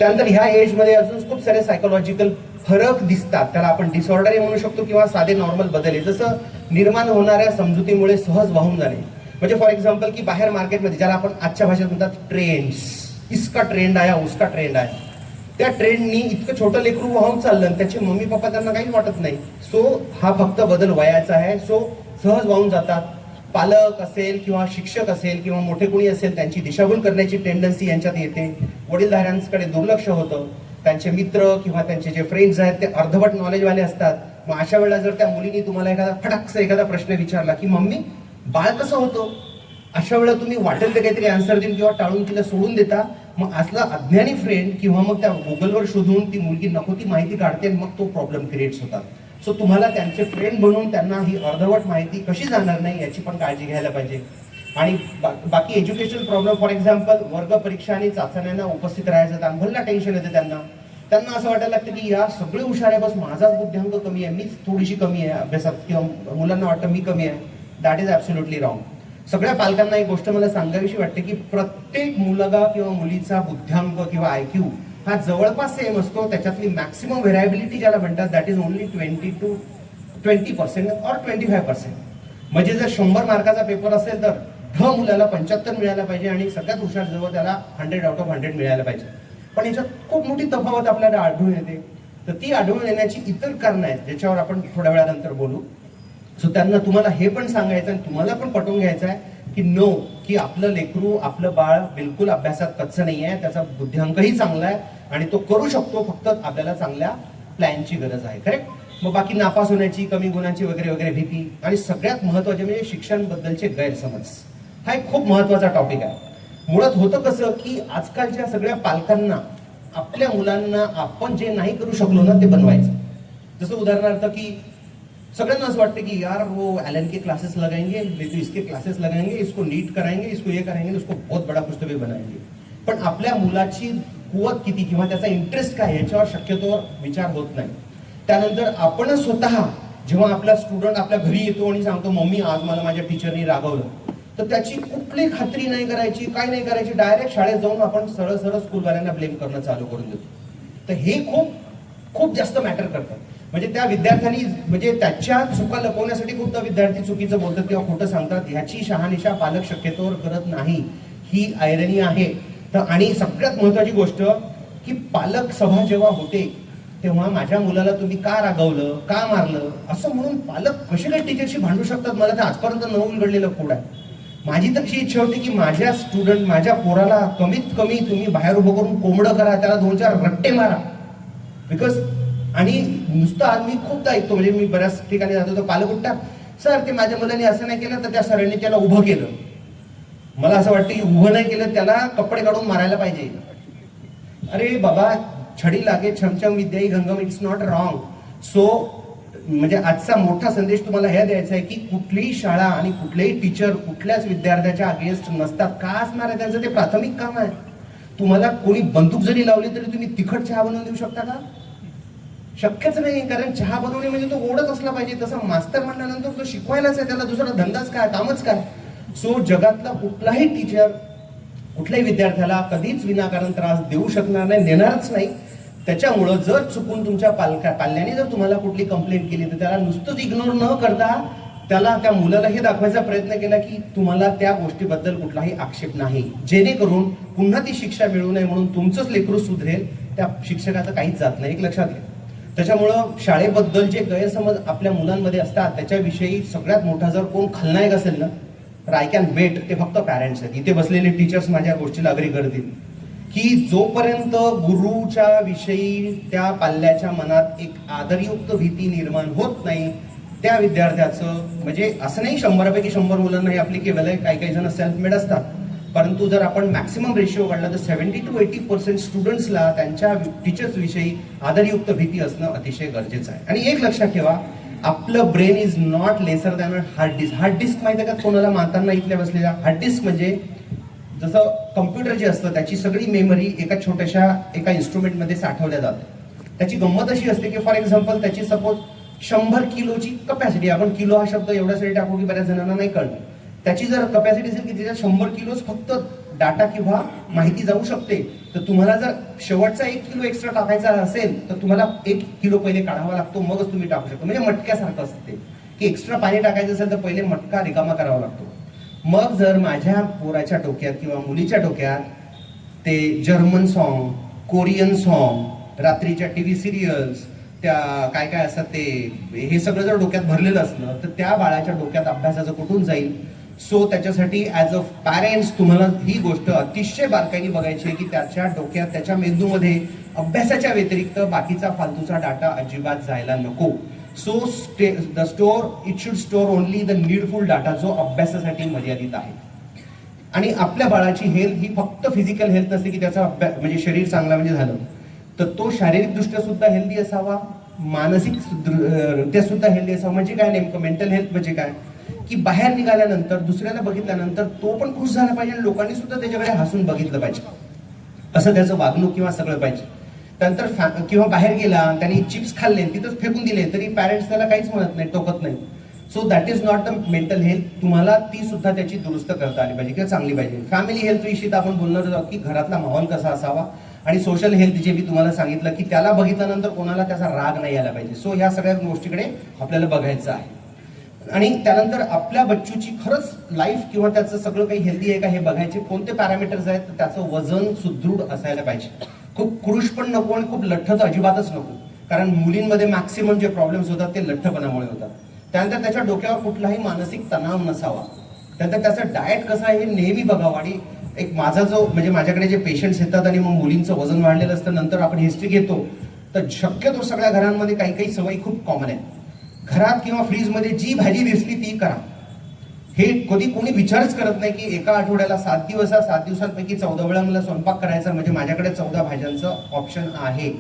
त्यानंतर ह्या एजमध्ये अजून खूप सारे सायकोलॉजिकल फरक दिसतात. त्याला आपण डिसऑर्डर म्हणू शकतो किंवा साधे नॉर्मल बदल आहे. जसं निर्माण होणाऱ्या समजुतीमुळे सहज वाहून जाणे. म्हणजे फॉर एक्झाम्पल की बाहेर मार्केटमध्ये ज्याला आपण आजच्या भाषेत म्हणतात ट्रेंड्स, इसका ट्रेंड आया उसका ट्रेंड आहे, त्या ट्रेंडनी इतकं छोटं लेकरू वाहून चाललं आणि त्याचे मम्मी पप्पा त्यांना काहीच वाटत नाही. सो हा फक्त बदल वयाचा आहे. सो सहज वाहून जातात. पालक असेल किंवा शिक्षक असेल किंवा मोठे कोणी असेल त्यांची दिशाभूल करण्याची टेंडन्सी यांच्यात येते. वडीलधाऱ्यांकडे दुर्लक्ष होतं. त्यांचे मित्र किंवा त्यांचे जे फ्रेंड्स आहेत ते अर्धवट नॉलेजवाले असतात. मग अशा वेळेला जर त्या मुलीने तुम्हाला एखादा प्रश्न विचारला की मम्मी बाळ कसं होतं, अशा वेळेला तुम्ही वाटेल ते काहीतरी आन्सर देऊन किंवा टाळून तिला सोडून देता. मग असला अज्ञानी फ्रेंड किंवा मग त्या गुगलवर शोधून ती मुलगी नको ती माहिती काढते आणि मग तो प्रॉब्लेम क्रिएट्स होतात. सो तुम्हाला त्यांचे फ्रेंड बनवून त्यांना ही अर्धवट माहिती कशी जाणार नाही याची पण काळजी घ्यायला पाहिजे. आणि बाकी एज्युकेशनल प्रॉब्लेम फॉर एक्झाम्पल वर्ग परीक्षा आणि चाचण्यांना उपस्थित राहायचं दांभलला टेन्शन येते त्यांना असं वाटायला लागतं की या सगळे हुशार आहे, बस माझाच बुद्ध्यांक कमी आहे, मीच थोडीशी कमी आहे अभ्यासात, किंवा मुलांना वाटतं मी कमी आहे. That is absolutely wrong. सगळ्या पालकांना एक गोष्ट मला सांगावीशी वाटते की प्रत्येक मुलगा किंवा मुलीचा बुद्ध्यांक किंवा IQ हा जवळपास सेम असतो. त्याच्यातली मॅक्सिमम व्हेरायबिलिटी ज्याला म्हणतात दॅट इज ओनली 20% और 25%. म्हणजे जर 100 मार्काचा पेपर असेल तर मुलाला 75 मिळायला पाहिजे आणि सगळ्यात हुशार जवळ त्याला 100 आउट ऑफ 100 मिळायला पाहिजे. पण याच्यात खूप मोठी तफावत आपल्याला आढळून येते. तर ती आढळून येण्याची इतर कारणं आहेत ज्याच्यावर आपण थोड्या वेळानंतर बोलू. सो त्यांना तुम्हाला हे पण सांगायचं आणि तुम्हाला पण पटवून घ्यायचं आहे की नो, की आपलं लेकरू आपलं बाळ बिलकुल अभ्यासात कच्चं नाही आहे, त्याचा बुद्ध्यांकही चांगला आहे आणि तो करू शकतो. फक्त आपल्याला चांगल्या प्लॅनची गरज आहे. करेक्ट. मग बाकी नापास होण्याची, कमी गुणांची वगैरे वगैरे भीती आणि सगळ्यात महत्वाचे म्हणजे शिक्षण बद्दलचे गैरसमज, हा एक खूप महत्वाचा टॉपिक आहे. मुळात होतं कसं की आजकालच्या सगळ्या पालकांना आपल्या मुलांना आपण जे नाही करू शकलो ना ते बनवायचं. जसं उदाहरणार्थ की सगळ्यांना असं वाटतं की यार वो एलन के क्लासेस लगाएंगे, तो इसके क्लासेस लगाएंगे, इसको नीट कराएंगे, इसको ये कराएंगे, उसको बहुत बड़ा कुछ तो भी बनाएंगे. पण आपल्या मुलाची कुवत किती किंवा त्याचा इंटरेस्ट काय याच्यावर शक्यतोवर विचार होत नाही. त्यानंतर आपण स्वतः जेव्हा आपला स्टुडंट आपल्या घरी येतो आणि सांगतो मम्मी आज मला माझ्या टीचरनी रागवलं, तर त्याची कुठली खात्री नाही करायची, काय नाही करायची, डायरेक्ट शाळेत जाऊन आपण सरळ सरळ स्कूलवाल्यांना ब्लेम करणं चालू करून देतो. तर हे खूप खूप जास्त मॅटर करतं. म्हणजे त्या विद्यार्थ्यांनी म्हणजे त्याच्या चुका लपवण्यासाठी खूपदा विद्यार्थी चुकीचं बोलतात किंवा खोटं सांगतात. ह्याची शहानिशा पालक शक्यतोवर करत नाही, ही आयरनी आहे. तर आणि सगळ्यात महत्वाची गोष्ट की पालक सभा जेव्हा होते तेव्हा माझ्या मुलाला तुम्ही का रागवलं, का मारलं असं म्हणून पालक कसे काय टीचरशी भांडू शकतात, मला तर आजपर्यंत न उलगडलेलं कोड आहे. माझी तर अशी इच्छा होती की माझ्या स्टुडंट माझ्या पोराला कमीत कमी तुम्ही बाहेर उभं करून कोंबडं करा, त्याला 2-4 रट्टे मारा. बिकॉज आणि नुसतं आज मी खूपदा ऐकतो, म्हणजे मी बऱ्याच ठिकाणी जातो तर पालक उठतात, सर ते माझ्या मुलांनी असं नाही केलं तर त्या सरांनी त्याला उभं केलं. मला असं वाटतं की उभं नाही केलं त्याला कपडे काढून मारायला पाहिजे. अरे बाबा, छडी लागे छमछम विद्या गंगम, इट्स नॉट रॉंग. सो म्हणजे आजचा मोठा संदेश तुम्हाला हे द्यायचा आहे की कुठलीही शाळा आणि कुठलेही टीचर कुठल्याच विद्यार्थ्याच्या अगेन्स्ट नसतात. का असणार आहे, त्यांचं ते प्राथमिक काम आहे. तुम्हाला कोणी बंदूक जरी लावली तरी तुम्ही तिखट चहा बनवून देऊ शकता का? शक्यच नाही. कारण चहा बनवणे म्हणजे तो ओढच असला पाहिजे. तसा मास्तर म्हणल्यानंतर तो शिकवायलाच आहे, त्याला दुसरा धंदाच काय, कामच काय. सो जगातला कुठलाही टीचर कुठल्याही विद्यार्थ्याला कधीच विनाकारण त्रास देऊ शकणार नाही, देणारच नाही. त्याच्यामुळं जर चुकून तुमच्या पाल्याने जर तुम्हाला कुठली कंप्लेंट केली तर त्याला नुसतंच इग्नोर न करता त्याला त्या मुलाला हे दाखवायचा प्रयत्न केला की तुम्हाला त्या गोष्टीबद्दल कुठलाही आक्षेप नाही, जेणेकरून पुन्हा ती शिक्षा मिळू नये म्हणून तुमचंच लेकरू सुधरेल, त्या शिक्षकाचं काहीच जात नाही. एक लक्षात घ्या. त्याच्यामुळं शाळेबद्दल जे गैरसमज आपल्या मुलांमध्ये असतात त्याच्याविषयी सगळ्यात मोठा जर कोण खलनायक असेल ना तर आय कॅन बेट ते फक्त पॅरेंट्स आहेत. इथे बसलेले टीचर्स माझ्या गोष्टीला अग्री करतील की जोपर्यंत गुरुच्या विषयी त्या पाल्याच्या मनात एक आदरयुक्त भीती निर्माण होत नाही त्या विद्यार्थ्याचं, म्हणजे असं नाही 100पैकी 100 मुलांना हे अप्लिकेबल आहे, काही काही जण सेल्फ मेड असतात, परंतु जर आपण मॅक्सिमम रेशिओ काढला तर 70 to 80% स्टुडंट्सला त्यांच्या टीचर्स विषयी आदरयुक्त भीती असणं अतिशय गरजेचं आहे. आणि एक लक्षात ठेवा, आपलं brain is not lesser than a hard disk. Hard disk माहिती आहे का कोणाला, मातांना इथल्या बसलेल्या? हार्ड डिस्क म्हणजे जसं कम्प्युटर जे असतं त्याची सगळी मेमरी एका छोट्याशा एका इन्स्ट्रुमेंटमध्ये साठवल्या जाते. त्याची गंमत अशी असते की फॉर एक्झाम्पल त्याची सपोज 100 किलोची कपॅसिटी, आपण किलो हा शब्द एवढ्यासाठी टाकू की बऱ्याच जणांना नाही कळलं, त्याची जर कपॅसिटी असेल की त्याच्यात 100 किलोच फक्त डाटा किंवा माहिती जाऊ शकते. तर तुम्हाला जर शेवटचा 1 किलो एक्स्ट्रा टाकायचा असेल तर तुम्हाला 1 किलो पहिले काढावा लागतो, मगच तुम्ही टाकू शकता. म्हणजे मटक्यासारखं असतं ते, की एक्स्ट्रा पाणी टाकायचं असेल तर पहिले मटका रिकामा करावा लागतो. मग जर माझ्या पोराच्या डोक्यात किंवा मुलीच्या डोक्यात ते जर्मन सॉन्ग, कोरियन सॉन्ग, रात्रीच्या टीव्ही सिरियल्स, त्या काय काय असतात ते, हे सगळं जर डोक्यात भरलेलं असलं तर त्या बाळाच्या डोक्यात अभ्यासाचं कुठून जाईल. सो त्याच्यासाठी ॲज अ पॅरेंट्स तुम्हाला ही गोष्ट अतिशय बारकाईने बघायची आहे की त्याच्या डोक्यात, त्याच्या मेंदूमध्ये अभ्यासाच्या व्यतिरिक्त बाकीचा फालतूचा डाटा अजिबात जायला नको. So the store it should store only the needful data, जो अभ्यासासाठी मर्यादित आहे. आणि आपल्या बाळाची हेल्थ ही फक्त फिजिकल हेल्थ नसते की त्याचा अभ्यास म्हणजे शरीर चांगला म्हणजे झालं, तर तो शारीरिकदृष्ट्या सुद्धा हेल्दी असावा, मानसिक रित्या सुद्धा हेल्दी असावा. म्हणजे काय नेमकं मेंटल हेल्थ म्हणजे काय, की बाहेर निघाल्यानंतर दुसऱ्याला बघितल्यानंतर तो पण खुश झाला पाहिजे आणि लोकांनी सुद्धा त्याच्याकडे हसून बघितलं पाहिजे, असं त्याचं वागणूक किंवा सगळं पाहिजे. त्यानंतर किंवा बाहेर गेला त्यांनी चिप्स खाल्ले तिथंच फेकून दिले तरी पॅरेंट्स त्याला काहीच म्हणत नाही, टोकत नाही. So that is not the mental health. तुम्हाला ती सुद्धा त्याची दुरुस्त करता आली पाहिजे किंवा चांगली पाहिजे. फॅमिली हेल्थ विषयी आपण बोलणार आहोत की घरातला माहोल कसा असावा. आणि सोशल हेल्थ जे मी तुम्हाला सांगितलं की त्याला बघितल्यानंतर कोणाला त्याचा राग नाही आला पाहिजे. सो ह्या सगळ्या गोष्टीकडे आपल्याला बघायचं आहे. आणि त्यानंतर आपल्या बच्चूची खरंच लाईफ किंवा त्याचं सगळं काही हेल्दी आहे का हे बघायचे. कोणते पॅरामीटर्स आहेत, तर त्याचं वजन सुदृढ असायला पाहिजे. खूप क्रुश पण नको आणि खूप लठ्ठ तर अजिबातच नको, कारण मुलींमध्ये मॅक्सिमम जे प्रॉब्लेम्स होतात ते लठ्ठपणामुळे होतात. त्यानंतर त्याच्या डोक्यावर कुठलाही मानसिक तणाव नसावा. त्यानंतर त्याचं डाएट कसं आहे हे नेहमी बघावं. आणि एक माझा जो म्हणजे माझ्याकडे जे पेशंट्स येतात आणि मग मुलींचं वजन वाढलेलं असतं, नंतर आपण हिस्ट्री घेतो, तर शक्यतो सगळ्या घरांमध्ये काही काही सवयी खूप कॉमन आहेत. घरात किंवा फ्रीजमध्ये जी भाजी दिसली ती करा. हे कधी कोणी विचारच करत नाही की एका आठवड्याला 7 दिवस, 7 दिवसांपैकी 14 वेळा मला स्वयंपाक करायचा म्हणजे माझ्याकडे 14 भाज्यांचं ऑप्शन आहे.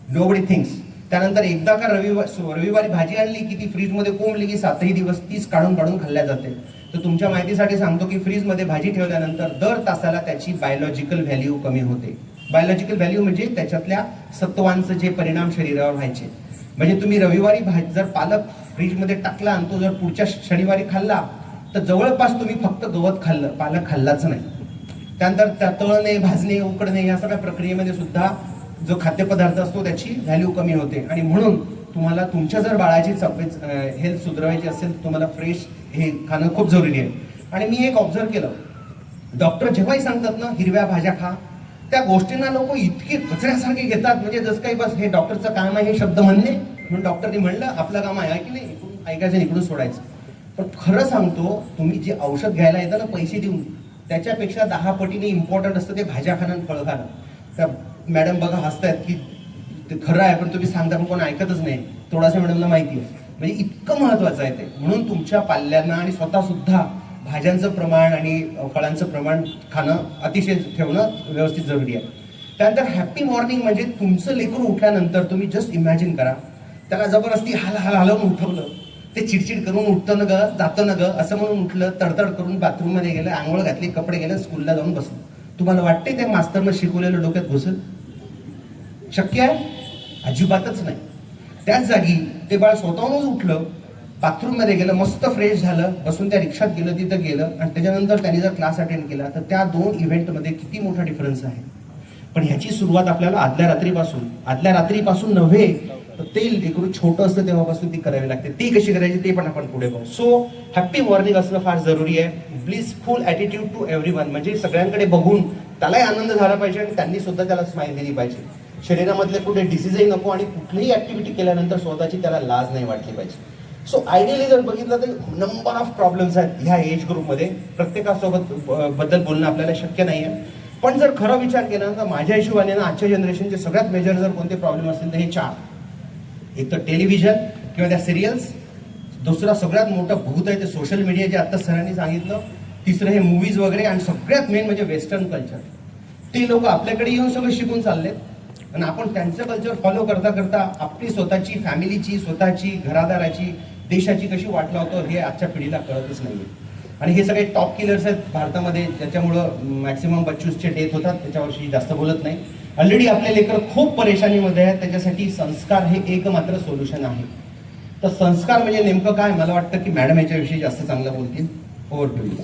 Nobody thinks. त्यानंतर एकदा का रविवारी भाजी आणली की ती फ्रीजमध्ये कोंबली की 7ही दिवस तीच काढून काढून खाल्ल्या जाते. तर तुमच्या माहितीसाठी सांगतो की फ्रीजमध्ये भाजी ठेवल्यानंतर दर तासाला त्याची बायोलॉजिकल व्हॅल्यू कमी होते. बायोलॉजिकल व्हॅल्यू म्हणजे त्याच्यातल्या सत्वांचे जे परिणाम शरीरावर व्हायचे. म्हणजे तुम्ही रविवारी जर पालक फ्रीजमध्ये टाकला आणि तो जर पुढच्या शनिवारी खाल्ला तर जवळपास तुम्ही फक्त गवत खाल्लं, पालक खाल्लाच नाही. त्यानंतर त्या तळणे, भाजणे, उकडणे या सगळ्या प्रक्रियेमध्ये सुद्धा जो खाद्यपदार्थ असतो त्याची व्हॅल्यू कमी होते. आणि म्हणून तुम्हाला तुमच्या जर बाळाची हेल्थ सुधारायची असेल तर तुम्हाला फ्रेश हे खाणं खूप जरुरी आहे. आणि मी एक ऑब्झर्व केलं, डॉक्टर जेव्हाही सांगतात ना हिरव्या भाज्या खा, त्या गोष्टींना लोक इतके कचऱ्यासारखे घेतात, म्हणजे जसं काही बस हे डॉक्टरचं काम आहे हे शब्द म्हणणे, म्हणून डॉक्टरने म्हणलं आपलं काम आहे की नाही, इकडून ऐकायचं इकडून सोडायचं. पण खरं सांगतो, तुम्ही जे औषध घ्यायला येतं ना पैसे देऊन, त्याच्यापेक्षा 10 पटीने इम्पॉर्टंट असतं ते भाज्या खाणं आणि फळं खाणं. त्या मॅडम बघा हसतायत की ते खरं आहे, पण तुम्ही सांगता पण कोण ऐकतच नाही. थोडासा मॅडमला माहिती आहे, म्हणजे इतकं महत्वाचं आहे ते. म्हणून तुमच्या पाल्यांना आणि स्वतः सुद्धा भाज्यांचं प्रमाण आणि फळांचं प्रमाण खाणं अतिशय ठेवणं व्यवस्थित जरुरी आहे. त्यानंतर हॅपी मॉर्निंग म्हणजे तुमचं लेकरू उठल्यानंतर तुम्ही जस्ट इमॅजिन करा, त्याला जबरदस्ती हलवून उठवलं, ते चिडचिड करून उठतं न ग, जातं न ग असं म्हणून उठलं, तडतड करून बाथरूममध्ये गेलं, आंघोळ घातली, कपडे गेले, स्कूलला जाऊन बसलं. तुम्हाला वाटते ते मास्तरनं शिकवलेलं डोक्यात घुसल? शक्य आहे? अजिबातच नाही. त्याच जागी ते बाळ स्वतःहूनच उठलं, बाथरूम मध्ये गेलं, मस्त फ्रेश झालं, बसून त्या रिक्षात गेलं, तिथं गेलं आणि त्याच्यानंतर त्यांनी जर क्लास अटेंड केला तर त्या 2 इव्हेंटमध्ये किती मोठा डिफरन्स आहे. पण ह्याची सुरुवात आपल्याला आदल्या रात्रीपासून नव्हे, तर ते लेकरू छोटं असतं तेव्हापासून ती करावी लागते. ती कशी करायची ते पण आपण पुढे बघू. सो हॅपी मॉर्निंग असणं फार जरुरी आहे. ब्लिसफुल ॲटिट्यूड टू एव्हरीवन, म्हणजे सगळ्यांकडे बघून त्यालाही आनंद झाला पाहिजे आणि त्यांनी सुद्धा त्याला स्माईल दिली पाहिजे. शरीरामधले कुठे डिसीजही नको आणि कुठलीही ऍक्टिव्हिटी केल्यानंतर स्वतःची त्याला लाज नाही वाटली पाहिजे. सो आयडियली जर बघितलं तर नंबर ऑफ प्रॉब्लेम्स आहेत ह्या एज ग्रुपमध्ये. प्रत्येकासोबत बद्दल बोलणं आपल्याला शक्य नाही आहे. पण जर खरं विचार केला तर माझ्या हिशोबाने ना आजच्या जनरेशनचे सगळ्यात मेजर जर कोणते प्रॉब्लेम असतील तर हे 4. एक तर टेलिव्हिजन किंवा त्या सिरियल्स, दुसरा सगळ्यात मोठं भूत आहे ते सोशल मीडिया जे आता सरांनी सांगितलं, तिसरं हे मूवीज वगैरे, आणि सगळ्यात मेन म्हणजे वेस्टर्न कल्चर. ते लोक आपल्याकडे येऊन सगळं शिकून चाललेत आणि आपण त्यांचं कल्चर फॉलो करता करता आपली स्वतःची फॅमिलीची, स्वतःची घरादाराची, देशाची कशी वाट लावतो हे आजच्या पिढीला कळतच नाहीये. आणि हे सगळे टॉप किलर्स आहेत भारतामध्ये, त्याच्यामुळं मॅक्सिमम बच्चूसचे डेथ होतात, त्याच्यावरशी जास्त बोलत नाही. ऑलरेडी आपले लेकर खूप परेशानीमध्ये आहेत, त्याच्यासाठी संस्कार हे एकमात्र सोल्युशन आहे. तर संस्कार म्हणजे नेमकं काय, मला वाटतं की मॅडम याच्याविषयी जास्त चांगलं बोलतील. Over to you.